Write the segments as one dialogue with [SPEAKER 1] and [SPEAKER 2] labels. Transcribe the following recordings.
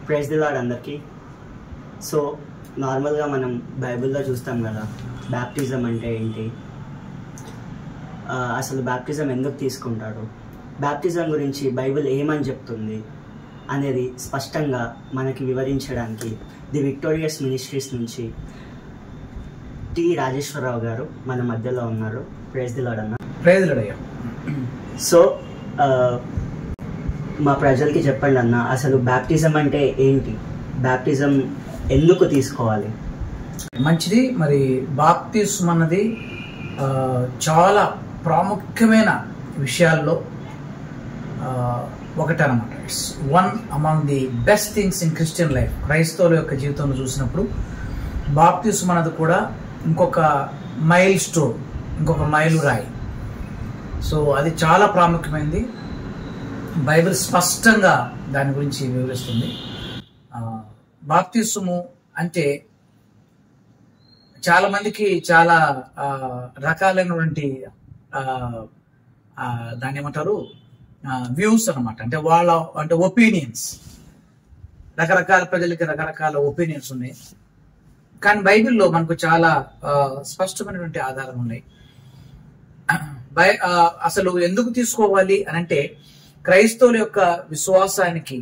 [SPEAKER 1] Praise the lord అందరికీ. So నార్మల్గా మనం బైబిల్లో చూస్తాం కదా, బ్యాప్టిజం అంటే ఏంటి, అసలు బ్యాప్టిజం ఎందుకు తీసుకుంటాడు, బ్యాప్టిజం గురించి బైబిల్ ఏమని చెప్తుంది అనేది స్పష్టంగా మనకి వివరించడానికి ది విక్టోరియస్ మినిస్ట్రీస్ నుంచి టి రాజేశ్వరరావు గారు మన మధ్యలో ఉన్నారు. ప్రైజ్ ది లార్డ్ అన్న.
[SPEAKER 2] ప్రైజ్ లార్డ్ అయ్యా.
[SPEAKER 1] సో మా ప్రజలకి చెప్పండి అన్న, అసలు బ్యాప్టిజం అంటే ఏంటి, బ్యాప్టిజం ఎందుకు తీసుకోవాలి?
[SPEAKER 2] మంచిది. మరి బాప్తిస్మం అన్నది చాలా ప్రాముఖ్యమైన విషయాల్లో ఒకటనమాట. It's one among the best things in Christian life. క్రైస్తవుల యొక్క జీవితంలో చూసినప్పుడు బాప్తిస్మం అన్నది కూడా ఇంకొక మైల్ స్టోన్, ఇంకొక మైలు రాయి. సో అది చాలా ప్రాముఖ్యమైనది. బైబిల్ స్పష్టంగా దాని గురించి వివరిస్తుంది. బాప్తిస్మము అంటే చాలా మందికి చాలా రకాలైనటువంటి దాన్ని ఏమంటారు, వ్యూస్ అనమాట. అంటే వాళ్ళ అంటే ఒపీనియన్స్, రకరకాల ప్రజలకి రకరకాల ఒపీనియన్స్ ఉన్నాయి. కానీ బైబిల్లో మనకు చాలా స్పష్టమైనటువంటి ఆధారాలు ఉన్నాయి. అసలు ఎందుకు తీసుకోవాలి అని అంటే, క్రైస్తవుల యొక్క విశ్వాసానికి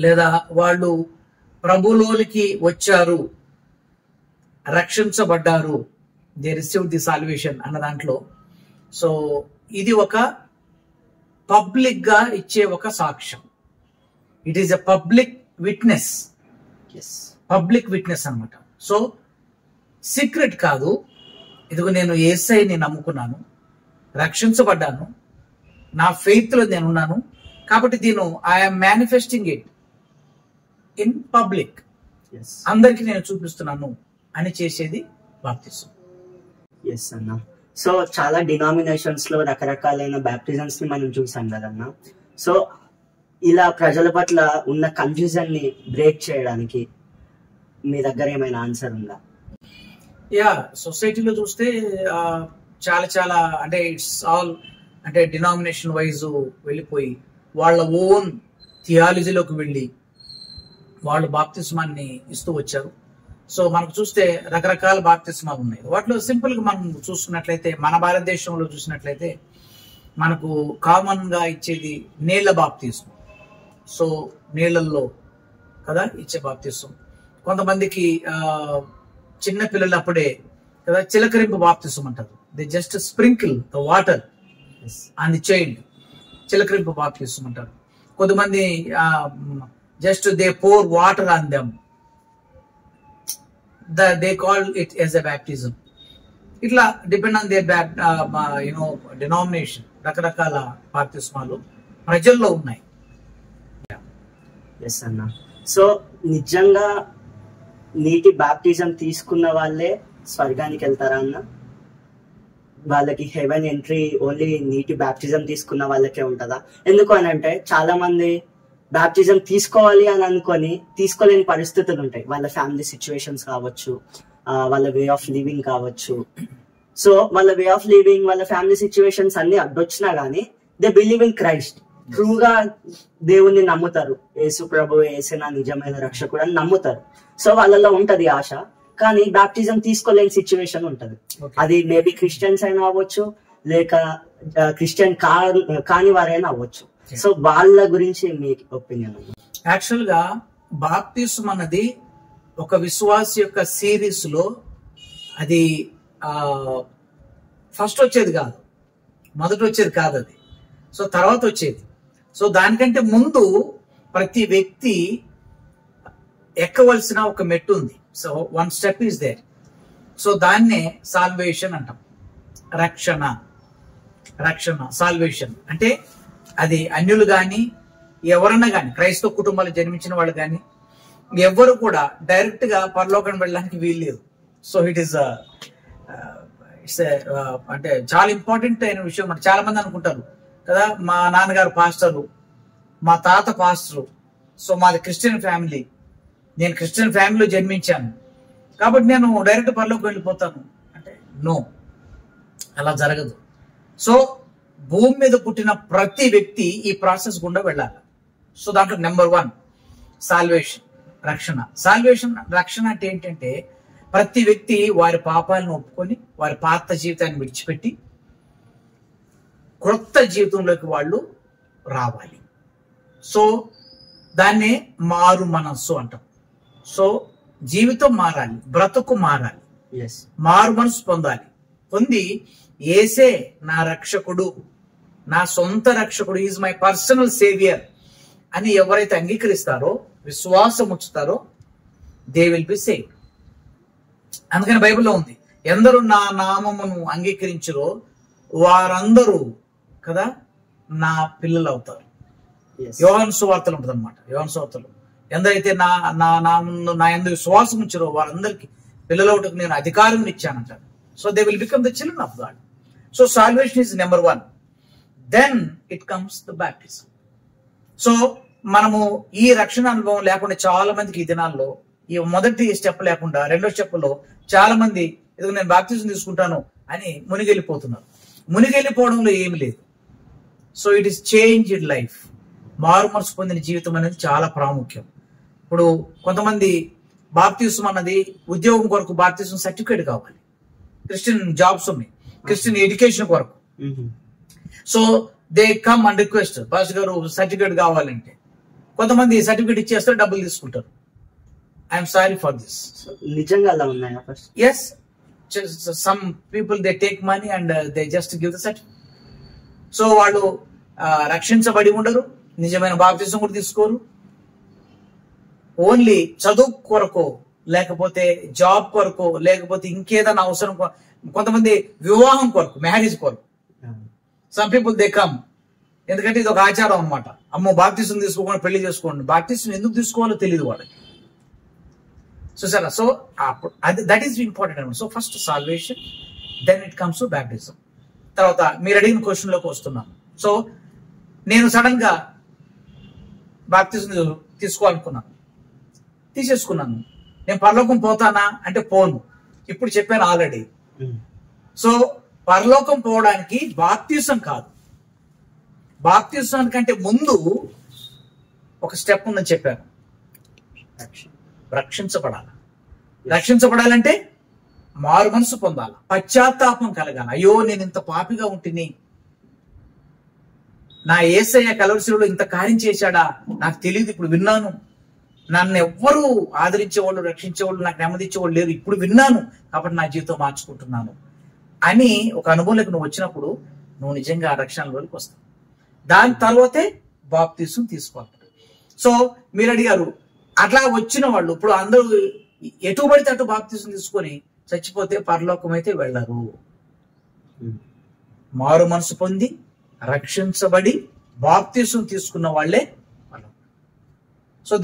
[SPEAKER 2] లేదా వాళ్ళు ప్రభులోనికి వచ్చారు, రక్షించబడ్డారు, దే రిసీవ్డ్ ది సాల్వేషన్ అన్న దాంట్లో. సో ఇది ఒక పబ్లిక్ గా ఇచ్చే ఒక సాక్ష్యం. It is a public witness, public witness అనమాట. సో సీక్రెట్ కాదు. ఇదిగో నేను యేసయ్యని నమ్ముకున్నాను, రక్షించబడ్డాను, నా ఫెయిత్ లో నేను ఉన్నాను, కాబట్టి దీని I'm manifesting it in public, అందరికి నేను చూపిస్తున్నాను అని చేసేది బాప్తిజం.
[SPEAKER 1] ఎస్ అన్న. సో చాలా డినామినేషన్స్ లో రకరకాలైన బ్యాప్టిజమ్స్ ని మనం చూసాం కదన్న. సో ఇలా ప్రజల పట్ల ఉన్న కన్ఫ్యూజన్ ని బ్రేక్ చేయడానికి మీ దగ్గర ఏమైనా ఆన్సర్ ఉందా?
[SPEAKER 2] యా, సొసైటీలో చూస్తే చాలా చాలా అంటే ఇట్స్ ఆల్ అంటే డినామినేషన్ వైజ్ వెళ్ళిపోయి వాళ్ళ ఓన్ థియాలజీలోకి వెళ్ళి వాళ్ళు బాప్తిస్మాన్ని ఇస్తూ వచ్చారు. సో మనకు చూస్తే రకరకాల బాప్తిస్మాలు ఉన్నాయి. వాటిలో సింపుల్ గా మనం చూసుకున్నట్లయితే, మన భారతదేశంలో చూసినట్లయితే మనకు కామన్ గా ఇచ్చేది నీళ్ల బాప్తిస్మం. సో నీళ్లలో కదా ఇచ్చే బాప్తిస్మం. కొంతమందికి చిన్న పిల్లలు అప్పుడే కదా చిలకరింపు బాప్తిస్మం అంటారు. They just sprinkle the water on the child, చిలకరింపు బాప్తిస్మం అంటారు. కొంతమంది just they pour water on them, they call it as a baptism. ఇట్లా డిపెండ్ ఆన్ దేర్ డినామినేషన్. రకరకాల బాప్తిస్మాలు ప్రజల్లో ఉన్నాయి.
[SPEAKER 1] ఎస్ అన్న. సో నిజంగా నీటి బాప్టిజం తీసుకున్న వాళ్ళే స్వర్గానికి వెళ్తారా అన్న? వాళ్ళకి హెవెన్ ఎంట్రీ ఓన్లీ నీటి బాప్టిజం తీసుకున్న వాళ్ళకే ఉంటుందా? ఎందుకు అని అంటే చాలా మంది బాప్టిజం తీసుకోవాలి అని అనుకొని తీసుకోలేని పరిస్థితులు ఉంటాయి. వాళ్ళ ఫ్యామిలీ సిచ్యువేషన్స్ కావచ్చు, వాళ్ళ వే ఆఫ్ లివింగ్ కావచ్చు. సో వాళ్ళ వే ఆఫ్ లివింగ్, వాళ్ళ ఫ్యామిలీ సిచ్యువేషన్స్ అన్ని అడ్డొచ్చినా గానీ దే బిలీవ్ ఇన్ క్రైస్ట్. ట్రూగా దేవుణ్ణి నమ్ముతారు, యేసు ప్రభు యేసు నా నిజమైన రక్షకుడు అని నమ్ముతారు. సో వాళ్ళలో ఉంటది ఆశ, కానీ బాప్టిజం తీసుకోలేని సిచ్యువేషన్ ఉంటది. అది మేబీ క్రిస్టియన్స్ అయినా అవ్వచ్చు, లేక క్రిస్టియన్ కాని వారైనా అవ్వచ్చు. సో వాళ్ళ గురించి మీ ఒపీనియన్?
[SPEAKER 2] యాక్చువల్ గా బాప్తిస్మం అన్నది ఒక విశ్వాస యొక్క సిరీస్ లో అది ఫస్ట్ వచ్చేది కాదు, మొదట వచ్చేది కాదు అది. సో తర్వాత వచ్చేది. సో దానికంటే ముందు ప్రతి వ్యక్తి ఎక్కవలసిన ఒక మెట్టు ఉంది. So one step is there. So దాన్నే సాల్వేషన్ అంటాం. రక్షణ, రక్షణ, సాల్వేషన్ అంటే అది అన్యులు కానీ ఎవరన్నా కానీ, క్రైస్తవ కుటుంబాలు జన్మించిన వాళ్ళు కానీ ఎవ్వరు కూడా డైరెక్ట్ గా పరలోకం వెళ్ళడానికి వీల్లేదు. సో ఇట్ ఈస్ అంటే చాలా ఇంపార్టెంట్ అయిన విషయం. మరి చాలా మంది అనుకుంటారు కదా, మా నాన్నగారు పాస్టరు, మా తాత పాస్టరు, సో మాది క్రిస్టియన్ ఫ్యామిలీ, నేను క్రిస్టియన్ ఫ్యామిలీలో జన్మించాను కాబట్టి నేను డైరెక్ట్ పరలోకం వెళ్ళిపోతాను అంటే నో, అలా జరగదు. సో భూమి మీద పుట్టిన ప్రతి వ్యక్తి ఈ ప్రాసెస్ గుండా వెళ్ళాలి. సో దాంట్లో నెంబర్ 1 సాల్వేషన్, రక్షణ. రక్షణ అంటే ఏంటంటే ప్రతి వ్యక్తి వారి పాపాలను ఒప్పుకొని వారి పాత జీవితాన్ని విడిచిపెట్టి క్రొత్త జీవితంలోకి వాళ్ళు రావాలి. సో దాన్నే మారు మనస్సు అంటాం. సో జీవితం మారాలి, బ్రతుకు మారాలి, మారు మనసు పొందాలి. పొంది యేసే నా రక్షకుడు, నా సొంత రక్షకుడు, ఈజ్ మై పర్సనల్ సేవియర్ అని ఎవరైతే అంగీకరిస్తారో, విశ్వాసం ఉంచుతారో, దే విల్ బి సేవ్డ్. అందుకని బైబిల్లో ఉంది, ఎందరూ నా నామమును అంగీకరించురో వారందరూ కదా నా పిల్లలు అవుతారు. యోహాను సువార్తలు ఉంటుంది అనమాట. యోహాను సువార్తలు, ఎందరైతే నా యందు విశ్వాసం ఉంచారో వారందరికీ పిల్లలవుటకు నేను అధికారం ఇచ్చానంటారు. So they will become the children of God. So salvation is number 1. Then it comes the baptism. So మనము ఈ రక్షణ అనుభవం లేకుండా చాలా మందికి ఈ దినాల్లో ఈ మొదటి స్టెప్ లేకుండా రెండో స్టెప్లో చాలా మంది ఇదిగో నేను బాప్టిజం తీసుకుంటాను అని మునిగెళ్ళిపోతున్నారు. మునిగెళ్ళిపోవడంలో ఏమి లేదు. So it is changed life. మారు మనసు పొందిన జీవితం అనేది చాలా ప్రాముఖ్యం. ఇప్పుడు కొంతమంది బాప్టిజం అన్నది ఉద్యోగం కొరకు బాప్టిజం సర్టిఫికేట్ కావాలి, క్రిస్టియన్ జాబ్స్ ఉన్నాయి, క్రిస్టియన్ ఎడ్యుకేషన్ కొరకు. So they come and request, pastor గారు సర్టిఫికేట్ కావాలంటే కొంతమంది సర్టిఫికేట్ ఇచ్చేస్తారు, డబ్బులు తీసుకుంటారు. I'm sorry for this.
[SPEAKER 1] నిజంగా అలా ఉన్నాయా?
[SPEAKER 2] Yes, some people they take money and they just give the certificate. So వాళ్ళు రక్షించబడి ఉండరు, నిజమైన బాప్తిజం కూడా తీసుకోరు. ఓన్లీ చదువు కొరకు, లేకపోతే జాబ్ కొరకు, లేకపోతే ఇంకేదైనా అవసరం, కొంతమంది వివాహం కొరకు, మ్యారేజ్ కొరకు. సమ్ పీపుల్ దే కమ్, ఎందుకంటే ఇది ఒక ఆచారం అనమాట. అమ్మో బాప్తిజం తీసుకోకుండా పెళ్లి చేసుకోండి. బాప్తిజం ఎందుకు తీసుకోవాలో తెలియదు వాళ్ళకి. చూసారా? సో దట్ ఈస్ ఇంపార్టెంట్ అనమాట. So first salvation, then it comes to baptism. తర్వాత మీరు అడిగిన క్వశ్చన్ లోకి వస్తున్నాను. సో నేను సడన్ గా బాప్తిజం తీసుకోవాలనుకున్నాను, తీసేసుకున్నాను. నేను పరలోకం పోతానా అంటే పోను. ఇప్పుడు చెప్పాను ఆల్రెడీ. సో పరలోకం పోవడానికి బాప్తిజం కాదు, బాప్తిజానికంటే ముందు ఒక స్టెప్ ఉందని చెప్పాను. రక్షించబడాలి. రక్షించబడాలంటే మారు మనసు పొందాలి, పశ్చాత్తాపం కలగాలి. అయ్యో నేను ఇంత పాపిగా ఉంటిని, నా యేసయ్య కలవరిశిలో ఇంత కార్యం చేశాడా, నాకు తెలియదు, ఇప్పుడు విన్నాను. నన్ను ఎవ్వరూ ఆదరించేవాళ్ళు, రక్షించేవాళ్ళు, నాకు నెమ్మదిచ్చేవాళ్ళు లేరు, ఇప్పుడు విన్నాను, కాబట్టి నా జీవితం మార్చుకుంటున్నాను అని ఒక అనుభవంలోకి నువ్వు వచ్చినప్పుడు నువ్వు నిజంగా ఆ రక్షణలోకి వస్తావు. దాని తర్వాతే బాప్తిజం తీసుకోవాలి. సో మీరు అడిగారు, అట్లా వచ్చిన వాళ్ళు ఇప్పుడు అందరూ ఎటు పడితే అటు బాప్తిజం తీసుకొని చచ్చిపోతే పరలోకం అయితే వెళ్ళరు. మారు మనసు పొంది రక్షించబడి బాప్తిజం తీసుకున్న వాళ్ళే. సో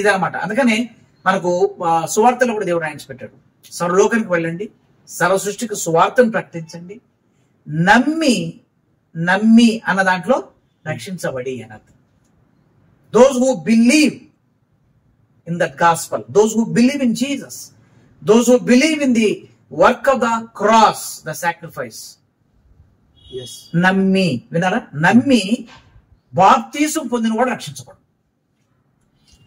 [SPEAKER 2] ఇదన్నమాట. అందుకనే మనకు సువార్తలో కూడా దేవుడు రాయించి పెట్టాడు, సర్వలోకానికి వెళ్ళండి, సర్వ సృష్టికి సువార్తను ప్రకటించండి, నమ్మి అన్న దాంట్లో రక్షించబడి అని అర్థం. Those who believe in that gospel, those who believe in Jesus, those who believe in the work of the cross, the sacrifice.
[SPEAKER 1] Yes.
[SPEAKER 2] నమ్మి, విన్నారా? నమ్మి బాప్తిజం పొందిన కూడా రక్షించబడు.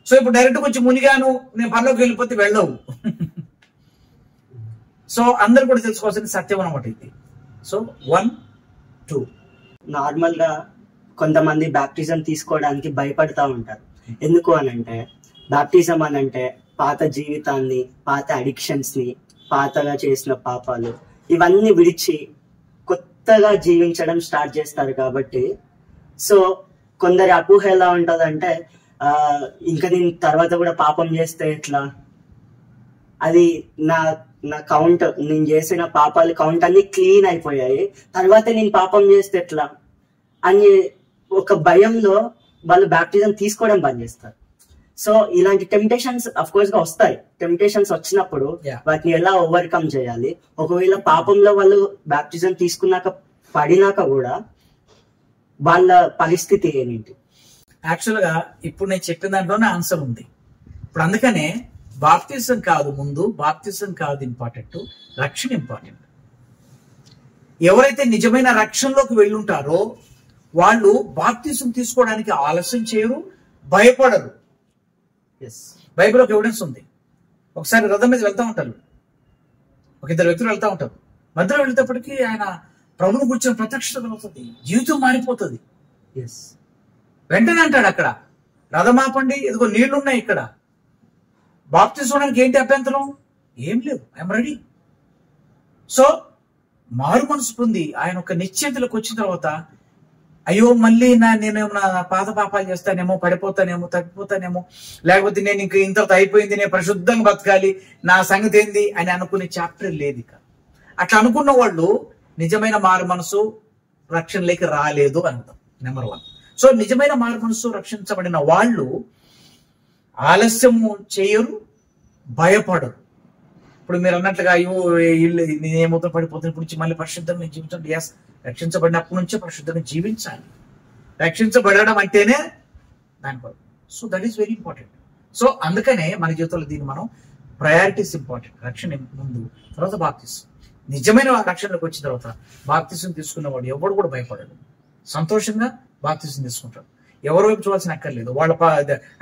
[SPEAKER 2] సో ఇప్పుడు డైరెక్ట్ వచ్చి మునిగాను నేను పరలోకి వెళ్ళిపోతే వెళ్ళవు. సో అందరు కూడా తెలుసుకోవాల్సిన సత్యం అన్నమాట ఇది. సో 1, 2
[SPEAKER 1] నార్మల్ గా కొంతమంది బాప్టిజం తీసుకోవడానికి భయపడతా ఉంటారు. ఎందుకు అనంటే బాప్టిజం అనంటే పాత జీవితాన్ని, పాత అడిక్షన్స్ ని, పాతగా చేసిన పాపాలు ఇవన్నీ విడిచి కొత్తగా జీవించడం స్టార్ట్ చేస్తారు కాబట్టి. సో కొందరి అపోహ ఎలా ఉంటదంటే ఇంకా నేను తర్వాత కూడా పాపం చేస్తే ఎట్లా, అది నా కౌంట్, నేను చేసిన పాపాలు కౌంట్ అన్ని క్లీన్ అయిపోయాయి, తర్వాత నేను పాపం చేస్తే ఎట్లా అని ఒక భయంలో వాళ్ళు బాప్టిజం తీసుకోవడం బంద్ చేస్తారు. సో ఇలాంటి టెంప్టేషన్స్ అఫ్ కోర్స్ గా వస్తాయి. టెంప్టేషన్స్ వచ్చినప్పుడు వాటిని ఎలా ఓవర్కమ్ చేయాలి, ఒకవేళ పాపంలో వాళ్ళు బాప్టిజం తీసుకున్నాక పడినాక కూడా వాళ్ళ పరిస్థితి ఏంటి?
[SPEAKER 2] యాక్చువల్ గా ఇప్పుడు నేను చెప్పిన దాంట్లోనే ఆన్సర్ ఉంది. ఇప్పుడు అందుకనే బాప్తిజం కాదు ముందు, బాప్తిజం కాదు ఇంపార్టెంట్, రక్షణ ఇంపార్టెంట్. ఎవరైతే నిజమైన రక్షణలోకి వెళ్ళుంటారో వాళ్ళు బాప్తిజం తీసుకోవడానికి ఆలస్యం చేయరు, భయపడరు.
[SPEAKER 1] Yes.
[SPEAKER 2] బైబిల్ ఒక ఎవిడెన్స్ ఉంది. ఒకసారి రథం మీద వెళ్తా ఉంటారు, ఒక ఇద్దరు వ్యక్తులు వెళ్తా ఉంటారు. మధ్యలో వెళ్తేప్పటికీ ఆయన ప్రభుని కూర్చొని ప్రత్యక్షత అవుతుంది, జీవితం మారిపోతుంది.
[SPEAKER 1] Yes.
[SPEAKER 2] వెంటనే అంటాడు, అక్కడ రథం ఆపండి, ఇదిగో నీళ్లున్నాయి, ఇక్కడ బాప్తిస్మడానికి ఏంటి అభ్యంతరం? ఏం లేదు, ఐఎమ్ రెడీ. సో మారు మనసు పొంది ఆయన ఒక నిశ్చయితలకు వచ్చిన తర్వాత, అయ్యో మళ్ళీ నేనేమో నా పాత పాపాలు చేస్తానేమో, పడిపోతానేమో, తగ్గిపోతానేమో, లేకపోతే నేను ఇంక ఇంతతో అయిపోయింది, నేను పరిశుద్ధంగా బతకాలి, నా సంగతి ఏంది అని అనుకునే చాప్టర్ లేదు ఇక. అట్లా అనుకున్న వాళ్ళు నిజమైన మారు మనసు రక్షణలోకి రాలేదు అంటాం. నెంబర్ 1. సో నిజమైన మారు మనసు రక్షించబడిన వాళ్ళు ఆలస్యము చేయరు, భయపడరు. ఇప్పుడు మీరు అన్నట్లుగా అయ్యో ఇల్లు నేనేమవుతా పడిపోతుంది, ఇప్పుడు నుంచి మళ్ళీ పరిశుద్ధంగా జీవించండి. ఎస్, రక్షించబడినప్పటి నుంచే పరిశుద్ధంగా జీవించాలి. రక్షించబడడం అంటేనే దాని కొరకు. So that is very important. So అందుకనే మన జీవితంలో దీన్ని మనం ప్రయారిటీస్ ఇంపార్టెంట్. రక్షణ ముందు, తర్వాత బాప్తిసం. నిజమైన రక్షణలోకి వచ్చిన తర్వాత బాప్తిసం తీసుకున్నవాడు ఎవడు కూడా భయపడడు, సంతోషంగా బాప్తిసం తీసుకుంటాడు. ఎవరి వైపు చూడాల్సిన అక్కర్లేదు. వాళ్ళ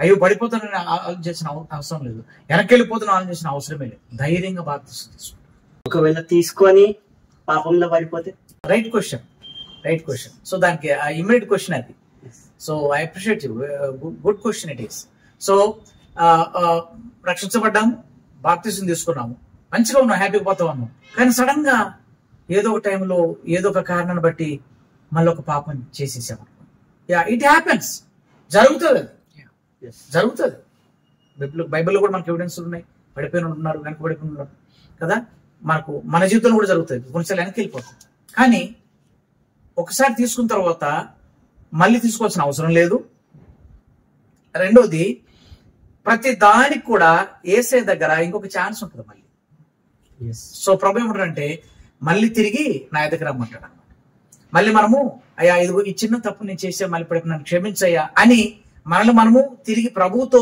[SPEAKER 2] అయ్యో పడిపోతానని ఆలోచించిన అవసరం లేదు, వెనక్కి వెళ్ళిపోతున్న ఆలోచించిన అవసరమే లేదు. ధైర్యంగా బాప్తిసం తీసుకుంటాడు.
[SPEAKER 1] ఒకవేళ తీసుకొని పాపంలో పడిపోతే?
[SPEAKER 2] Right question. సో దానికి ఇమ్మీడియట్ క్వశ్చన్ అది. So I appreciate you, good question it is. So రక్షించబడ్డాము, బాప్తిసం తీసుకున్నాము, మంచిగా ఉన్నాం, హ్యాపీగా పోతా ఉన్నాం. కానీ సడన్ గా ఏదో ఒక టైంలో ఏదో ఒక కారణాన్ని బట్టి మళ్ళీ ఒక పాపం చేసేసాము. ఇట్ హ్యాపెన్స్, జరుగుతుంది, అది జరుగుతుంది. బైబిల్లో కూడా మనకు ఎవిడెన్స్ ఉన్నాయి. పడిపోయిన ఉన్నారు, వెనక పడిపోయిన ఉన్నారు కదా. మన జీవితంలో కూడా జరుగుతుంది, కొన్నిసార్లు వెనక్కి వెళ్ళిపోతుంది. కానీ ఒకసారి తీసుకున్న తర్వాత మళ్ళీ తీసుకోవాల్సిన అవసరం లేదు. రెండోది, ప్రతి దానికి కూడా ఏసే దగ్గర ఇంకొక ఛాన్స్ ఉంటుంది మళ్ళీ. సో ప్రాబ్లం ఏంటంటే మళ్ళీ తిరిగి నా దగ్గర రమ్మంటాడు అన్నమాట. మళ్ళీ మనము అయ్యా ఇదిగో ఈ చిన్న తప్పు నేను చేసా, మళ్ళీ పడిపోయి నన్ను క్షమించయ్యా అని మనము తిరిగి ప్రభువుతో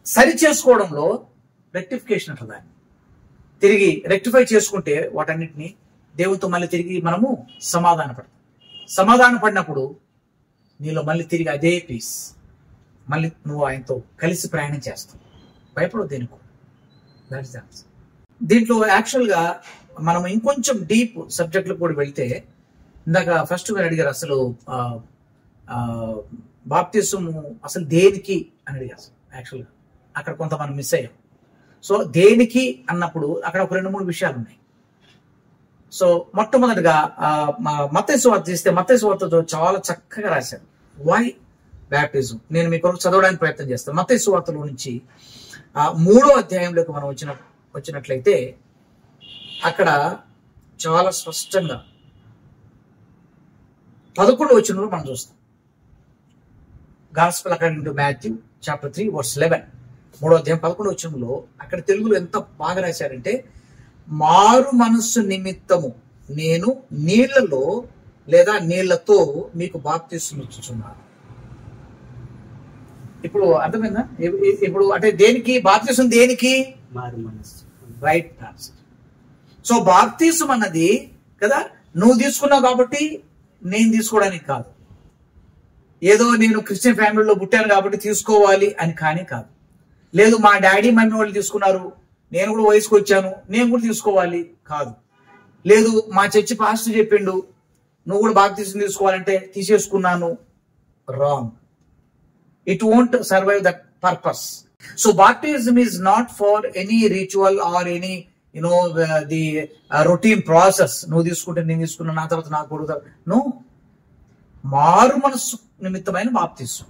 [SPEAKER 2] సరి చేసుకోవడంలో రెక్టిఫికేషన్ అంటారు దాన్ని. తిరిగి రెక్టిఫై చేసుకుంటే వాటన్నిటిని దేవునితో మళ్ళీ తిరిగి మనము సమాధాన పడినప్పుడు నీలో మళ్ళీ తిరిగి అదే పీస్, మళ్ళీ నువ్వు ఆయనతో కలిసి ప్రయాణం చేస్తావు. భయపడవు దేనికి. That is the answer. దీంట్లో యాక్చువల్గా మనం ఇంకొంచెం డీప్ సబ్జెక్టులు కూడా వెళ్తే, ఇందాక ఫస్ట్ మీరు అడిగారు అసలు బాప్తిసము అసలు దేనికి అని అడిగారు. యాక్చువల్గా అక్కడ కొంత మనం మిస్ అయ్యాం. సో దేనికి అన్నప్పుడు అక్కడ ఒక 2-3 విషయాలు ఉన్నాయి. సో మొట్టమొదటిగా మత్తయి సువార్త తీస్తే, మత్తయి సువార్తతో చాలా చక్కగా రాశారు వై బ్యాప్టిజం. నేను మీ కొరకు చదవడానికి ప్రయత్నం చేస్తాను. మత్తయి సువార్తలో నుంచి 3వ అధ్యాయంలోకి మనం వచ్చినట్లయితే అక్కడ చాలా స్పష్టంగా 11వ వచనంలో మనం చూస్తాం. Gospel according to Matthew chapter 3 verse 11, 3వ అధ్యాయం 11వ వచనంలో అక్కడ తెలుగులో ఎంత బాగా రాశారంటే, మారు మనస్సు నిమిత్తము నేను నీళ్లలో లేదా నీళ్లతో మీకు బాప్తిసం ఇచ్చుచున్నాను. ఇప్పుడు అర్థమైందా? ఇప్పుడు అంటే దేనికి బాప్తిసం? దేనికి?
[SPEAKER 1] మారు మనస్సు.
[SPEAKER 2] Right answer. సో బాప్తిసం అన్నది కదా నువ్వు తీసుకున్నావు కాబట్టి నేను తీసుకోవడానికి కాదు, ఏదో నేను క్రిస్టియన్ ఫ్యామిలీలో పుట్టాను కాబట్టి తీసుకోవాలి అని కానీ కాదు. లేదు మా డాడీ మమ్మీ వాళ్ళు తీసుకున్నారు, నేను కూడా వయసుకు వచ్చాను, నేను కూడా తీసుకోవాలి కాదు. లేదు మా చర్చి పాస్టర్ చెప్పిండు నువ్వు కూడా బాప్తిసం తీసుకోవాలంటే తీసేసుకున్నాను. Wrong. It won't survive that purpose. So baptism is not for any ritual or any the routine process. నువ్వు తీసుకుంటే నేను తీసుకున్నా, నా తర్వాత నాకు కూడా. నో, మారు మనస్సు నిమిత్తమైన బాప్తిసం.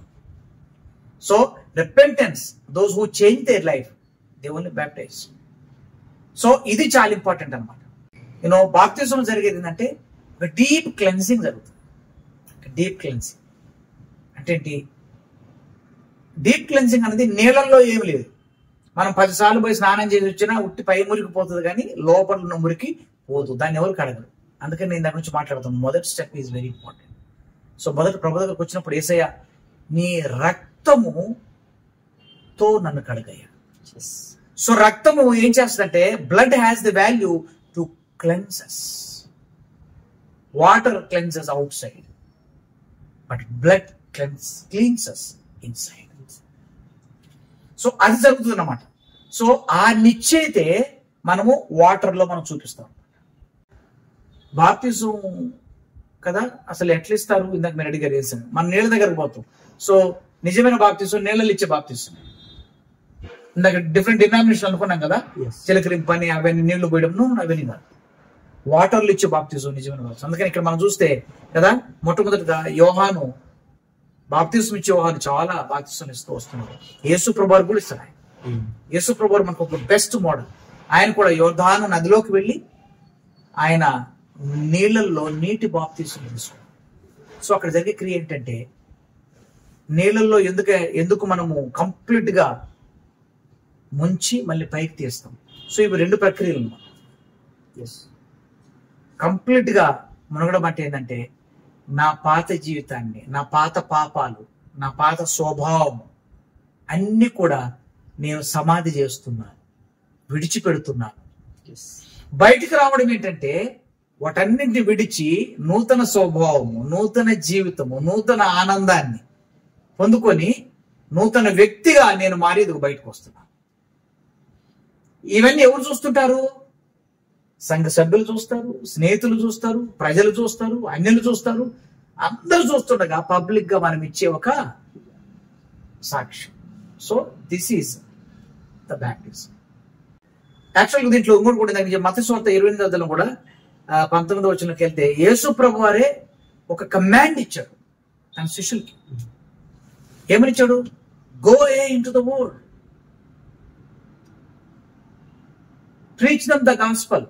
[SPEAKER 2] So repentance, those who change their life, they only baptise. So ఇది చాలా ఇంపార్టెంట్ అనమాట. బాప్తిజం జరిగేది ఏంటంటే ఒక డీప్ క్లెన్సింగ్ జరుగుతుంది. డీప్ క్లెన్సింగ్ అంటే ఏంటి? డీప్ క్లెన్సింగ్ అనేది నీళ్ళల్లో ఏమి లేదు. మనం 10 సార్లు పోయి స్నానం చేసి వచ్చినా ఉట్టి పై మురికి పోతుంది కానీ లోపల ఉన్న మురికి పోదు. దాన్ని ఎవరు కడగరు. అందుకని నేను దాని గురించి మాట్లాడుతాను. మొదటి step is very important. So మొదటి ప్రభు దగ్గరకు వచ్చినప్పుడు యేసయ్య నీ రక్తముతో నన్ను కడగయ్యా. సో రక్తము ఏం చేస్తుందంటే, blood has the value to cleanses. Water cleanses outside, but blood cleanses inside. So అది జరుగుతుంది అన్నమాట. సో ఆ నిశ్చయితే మనము వాటర్లో మనం చూపిస్తాం. బాప్తిజం కదా అసలు ఎట్లా ఇస్తారు, ఇందాక మీరు అడిగారు వేసాను, మన నీళ్ళ దగ్గరకు పోతాం. సో నిజమైన బాప్తిజం నీళ్ళలో ఇచ్చే బాప్తిజం. ఇందాక డిఫరెంట్ డినామినేషన్ అనుకున్నాం కదా, చిలకరింపు అని అవన్నీ నీళ్లు పోయడం, అవన్నీ కాదు, వాటర్లు ఇచ్చే బాప్తిజం నిజమైన బాప్తిజం. అందుకని ఇక్కడ మనం చూస్తే కదా, మొట్టమొదటిగా యోహాను బాప్తిజం ఇచ్చే యోహాను చాలా బాప్తిజం ఇస్తూ వస్తున్నాడు. యేసు ప్రభువారు కూడా ఇస్తారు. యేసు ప్రభువారు మనకు ఒక బెస్ట్ మోడల్. ఆయన కూడా యోర్దాను నదిలోకి వెళ్ళి ఆయన నీళ్ళల్లో నీటి బాప్తిజం తీసుకున్నాడు. సో అక్కడ జరిగే క్రియ ఏంటంటే, నీళ్ళల్లో ఎందుకు మనము కంప్లీట్ గా ముంచి మళ్ళీ పైకి తీస్తాం. సో ఇవి రెండు ప్రక్రియలు అన్నమాట. కంప్లీట్ గా మునగడం అంటే ఏంటంటే, నా పాత జీవితాన్ని, నా పాత పాపాలు, నా పాత స్వభావం అన్ని కూడా నేను సమాధి చేస్తున్నాను, విడిచిపెడుతున్నాను. బయటికి రావడం ఏంటంటే, వాటన్నింటిని విడిచి నూతన స్వభావము, నూతన జీవితము, నూతన ఆనందాన్ని పొందుకొని నూతన వ్యక్తిగా నేను మారేందుకు బయటకు వస్తున్నాను. ఇవన్నీ ఎవరు చూస్తుంటారు? సంఘ సభ్యులు చూస్తారు, స్నేహితులు చూస్తారు, ప్రజలు చూస్తారు, అన్యులు చూస్తారు. అందరూ చూస్తుండగా పబ్లిక్ గా మనం ఇచ్చే ఒక సాక్ష్యం. So this is the baptism. యాక్చువల్గా దీంట్లో ఇంకోటి కూడా మత్తయి సువార్త 28వ అధ్యాయంలో కూడా 19వ వచనంలోకి వెళ్తే, యేసు ప్రభువారే ఒక కమాండ్ ఇచ్చాడు తన శిష్యులకి. ఏమని ఇచ్చాడు? Go into the world, preach them the gospel.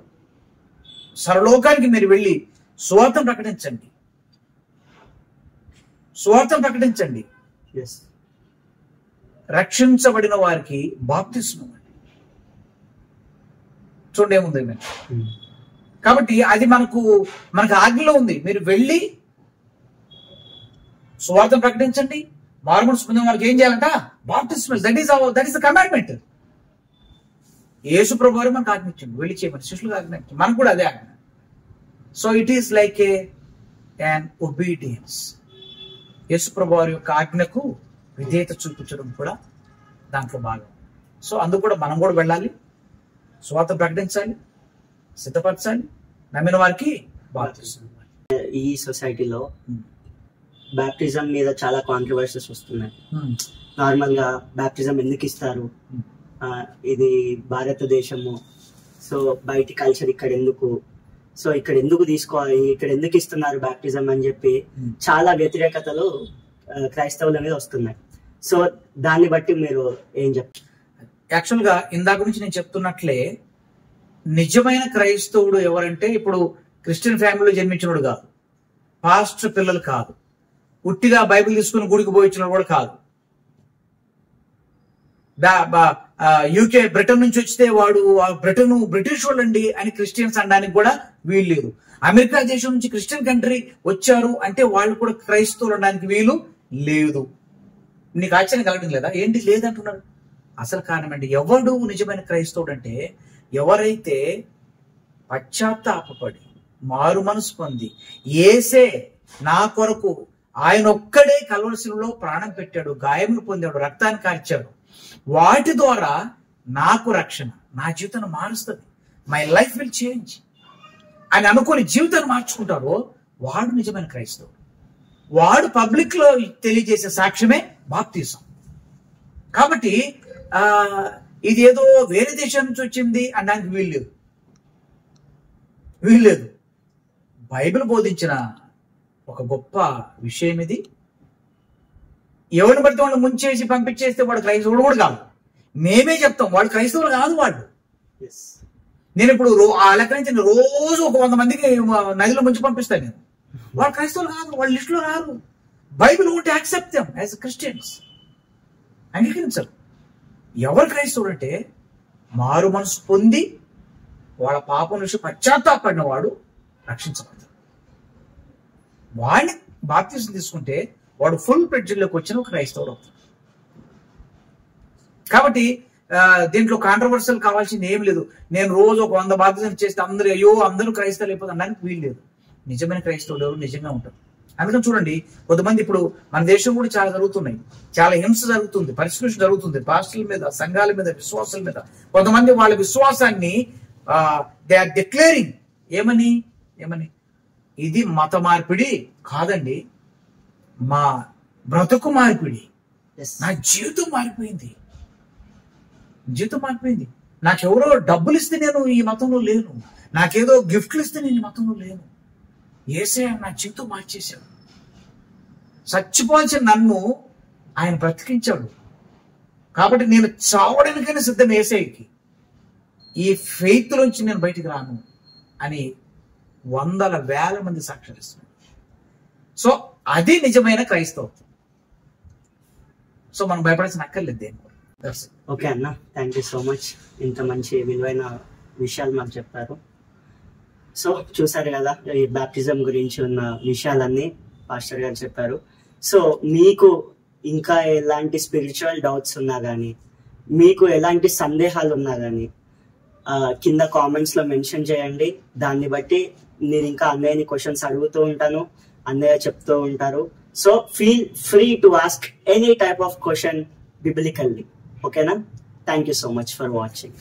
[SPEAKER 2] సర్వలోకానికి మీరు వెళ్ళి సువార్తను ప్రకటించండి, సువార్తను ప్రకటించండి. రక్షించబడిన వారికి బాప్తిస్మం. చూడండి ఏముంది. కాబట్టి అది మనకు ఆజ్ఞలో ఉంది. మీరు వెళ్ళి సువార్తను ప్రకటించండి, మారుమనసు పొందిన వారికి ఏం చేయాలంట? బాప్తిస్మం. That is the commandment. Yesu ప్రభువారు మనకు ఆజ్ఞించండి, వెళ్ళి చేయమని శిష్యులకు ఆజ్ఞించండి. మనకు కూడా అదే ఆజ్ఞ. So it is like an obedience. Yesu ప్రభువారి యొక్క ఆజ్ఞకు విధేయత చూపించడం కూడా దాంట్లో భాగం. సో అందుకు కూడా మనం కూడా వెళ్ళాలి, స్వార్థ ప్రకటించాలి, సిద్ధపరచాలి, నమ్మిన వారికి బాప్తిజం.
[SPEAKER 1] ఈ సొసైటీలో బాప్టిజం మీద చాలా కాంట్రవర్సీస్ వస్తున్నాయి. నార్మల్ గా బాప్టిజం ఎందుకు ఇస్తారు, ఇది భారతదేశము, సో బయటి కల్చర్ ఇక్కడ ఎందుకు, సో ఇక్కడ ఎందుకు తీసుకోవాలి, ఇక్కడ ఎందుకు ఇస్తున్నారు బాప్టిజం అని చెప్పి చాలా వ్యతిరేకతలు క్రైస్తవుల మీద వస్తున్నాయి. సో దాన్ని బట్టి మీరు ఏం చెప్తారు?
[SPEAKER 2] యాక్చువల్ గా ఇందాక నుంచి నేను చెప్తున్నట్లే, నిజమైన క్రైస్తవుడు ఎవరంటే, ఇప్పుడు క్రిస్టియన్ ఫ్యామిలీలో జన్మించినోడు కాదు, పాస్టర్ పిల్లలు కాదు, ఉట్టిగా బైబిల్ తీసుకుని గుడికి పోయించిన కూడా కాదు, యూకే బ్రిటన్ నుంచి వచ్చితే వాడు బ్రిటిష్ వాళ్ళండి అని క్రిస్టియన్స్ అనడానికి కూడా వీలు లేదు. అమెరికా దేశం నుంచి క్రిస్టియన్ కంట్రీ వచ్చారు అంటే వాళ్ళు కూడా క్రైస్తవులు అనడానికి వీలు లేదు. నీకు ఆశ్చర్యం కలగడం లేదా? ఏంటి లేదంటున్నారు? అసలు కారణం అంటే, ఎవడు నిజమైన క్రైస్తవుడు అంటే, ఎవరైతే పశ్చాత్తాపడి మారు మనసు పొంది, యేసే నా కొరకు ఆయన ఒక్కడే కల్వరిశిలువలో ప్రాణం పెట్టాడు, గాయములు పొందాడు, రక్తాన్ని కార్చాడు, వాటి ద్వారా నాకు రక్షణ, నా జీవితాన్ని మారుస్తుంది, మై లైఫ్ విల్ చేంజ్ అని అనుకుని జీవితాన్ని మార్చుకుంటారో వాడు నిజమైన క్రైస్తవుడు. వాడు పబ్లిక్ లో తెలియజేసే సాక్ష్యమే బాప్తిజం. కాబట్టి ఇది ఏదో వేరే దేశం నుంచి వచ్చింది అనడానికి వీల్లేదు. బైబిల్ బోధించిన ఒక గొప్ప విషయం ఇది. ఎవరిని పడితే వాళ్ళు ముంచేసి పంపించేస్తే వాడు క్రైస్తవుడు కూడా కాదు. మేమే చెప్తాం వాడు క్రైస్తవులు కాదు. వాళ్ళు నేను ఇప్పుడు ఆ లెక్క నుంచి రోజు ఒక 100 మందికి నదిలో ముంచి పంపిస్తాను నేను. వాళ్ళు క్రైస్తవులు కాదు, వాళ్ళ లిస్టులో రారు. బైబిల్ ఒకటి యాక్సెప్ట్ దెమ్ యాజ్ క్రిస్టియన్స్, అంగీకరించరు. ఎవరు క్రైస్తవుడు అంటే, మారు మనసు పొంది వాళ్ళ పాపం నుంచి పశ్చాత్తాపడిన వాడు రక్షించబడతాడు. వాడిని బాప్తిజం తీసుకుంటే వాడు ఫుల్ ప్రెడ్జిల్లోకి వచ్చిన ఒక క్రైస్తవుడు అవుతాడు. కాబట్టి దీంట్లో కాంట్రవర్సల్ కావాల్సింది ఏం లేదు. నేను రోజు ఒక 100 బాప్తిజం చేస్తే అందరూ క్రైస్తవులు అయిపోతారు అనడానికి వీలు లేదు. నిజమైన క్రైస్తవులు ఎవరు నిజంగా ఉంటారు. అందుకని చూడండి, కొంతమంది ఇప్పుడు మన దేశం కూడా చాలా జరుగుతున్నాయి, చాలా హింస జరుగుతుంది, పరిష్కృషణ జరుగుతుంది పాస్టర్ల మీద, సంఘాల మీద, విశ్వాసాల మీద. కొంతమంది వాళ్ళ విశ్వాసాన్ని దే ఆర్ డిక్లేరింగ్ ఏమని ఇది మత మార్పిడి కాదండి, మా బ్రతుకు మార్పిడి, నా జీవితం మారిపోయింది, నాకెవరో డబ్బులు ఇస్తే నేను ఈ మతంలో లేను, నాకేదో గిఫ్ట్లు ఇస్తే నేను ఈ మతంలో లేను, యేసయ్య నా జీవితం మార్చేశాడు, చచ్చిపోవాల్సిన నన్ను ఆయన బ్రతికించాడు, కాబట్టి నేను చావడానికైనా సిద్ధం యేసయ్యకి, ఈ ఫెయిత్ నుంచి నేను బయటికి రాను అని వందల వేల మంది సాక్షరిస్తున్నారు. సో అది నిజమైన క్రైస్తవం. సో మనం భయపడాల్సిన అక్కర్లేదు దేని.
[SPEAKER 1] ఓకే అన్న, థ్యాంక్ యూ సో మచ్, ఇంత మంచి విలువైన విషయాలు మాకు చెప్పారు. సో చూసారు కదా, ఈ బాప్టిజం గురించి ఉన్న విషయాలన్నీ పాస్టర్ గారు చెప్పారు. సో మీకు ఇంకా ఎలాంటి స్పిరిచువల్ డౌట్స్ ఉన్నా కానీ, మీకు ఎలాంటి సందేహాలు ఉన్నా కానీ కింద కామెంట్స్ లో మెన్షన్ చేయండి. దాన్ని బట్టి నేను ఇంకా అన్నయ్యని క్వశ్చన్స్ అడుగుతూ ఉంటాను, అన్నయ్య చెప్తూ ఉంటారు. So feel free to ask any type of question biblically. ఓకేనా? Thank you so much for watching.